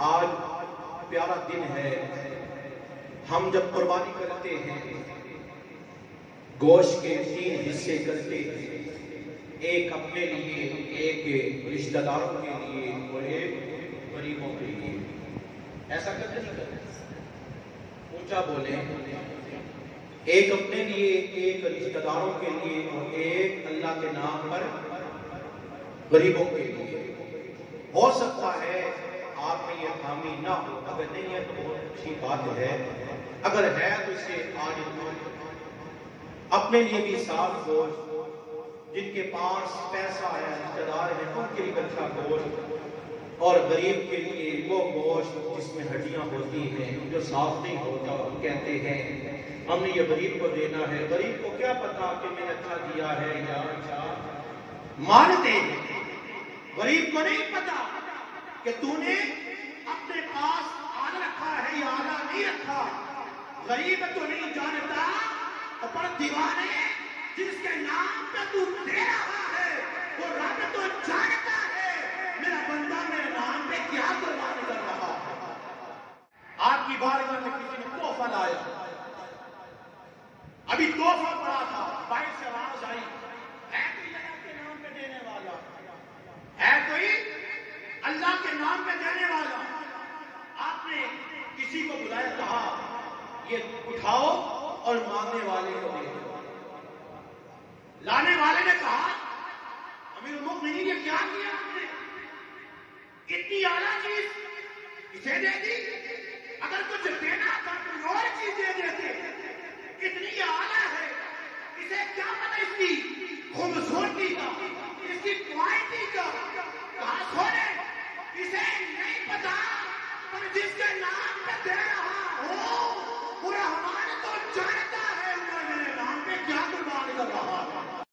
آج پیارا دن ہے، ہم جب قربانی کرتے ہیں گوشت کے 3 حصے کرتے ہیں، ایک اپنے لیے، ایک رشتہ داروں کے لیے اور ایک غریبوں کے لیے۔ ایسا کرتے نہیں کرتے؟ اونچا بولیں، ایک اپنے لیے، ایک رشتہ داروں کے لیے اور ایک اللہ کے نام پر غریبوں کے لیے۔ ہو سکتا ہے آپ میں یہ خامی نہ ہو، اگر نہیں ہے تو بہت اچھی بات ہے، اگر ہے تو اسے آج اپنے لیے بھی صاف گوشت، جن کے پاس پیسہ ہے، رشتہ دار ہیں، ان کے لیے اچھا گوشت، اور غریب کے لیے وہ گوشت جس میں ہڈیاں ہوتی ہیں، جو صاف نہیں ہوتا۔ کہتے ہیں ہم نے یہ غریب کو دینا ہے، غریب کو کیا پتا کہ میں نے اچھا دیا ہے یا اچھا مانتے ہیں، غریب کو نہیں پتا کہ تو نے اپنے پاس آدھا رکھا ہے یا آدھا نہیں رکھا۔ غریب تو نہیں جانتا، پر دیوانے جس کے نام پہ تو دے رہا ہے وہ رب تو جانتا ہے میرا بندہ میرے نام پہ کیا قربانی کر رہا ہے۔ آپ کی بارگاہ میں کسی نے تحفہ لایا، ابھی تحفہ پڑا تھا، باہر سے آواز آئی، ہے کوئی اللہ کے نام پہ دینے والا؟ ہے کوئی اللہ کے نام پہ دینے والا؟ آپ نے کسی کو بلایا، کہا یہ اٹھاؤ اور مانگنے والے کو دے دو۔ لانے والے نے کہا امیر المؤمنین نے کیا کیا؟ آپ نے اتنی اعلیٰ چیز اسے دے دی، اگر کچھ دینا تھا کوئی اور چیز دے دیتے، اتنی اعلیٰ ہے، اسے کیا پتہ اس کی خوبصورتی کا، اس کی کوالٹی کا؟ کہا سونے اسے نہیں پتا، پر جس کے نام پہ دے رہا ہوں وہ رحمان تو جانتا ہے میں میرے نام پہ کیا قربان کر رہا ہے۔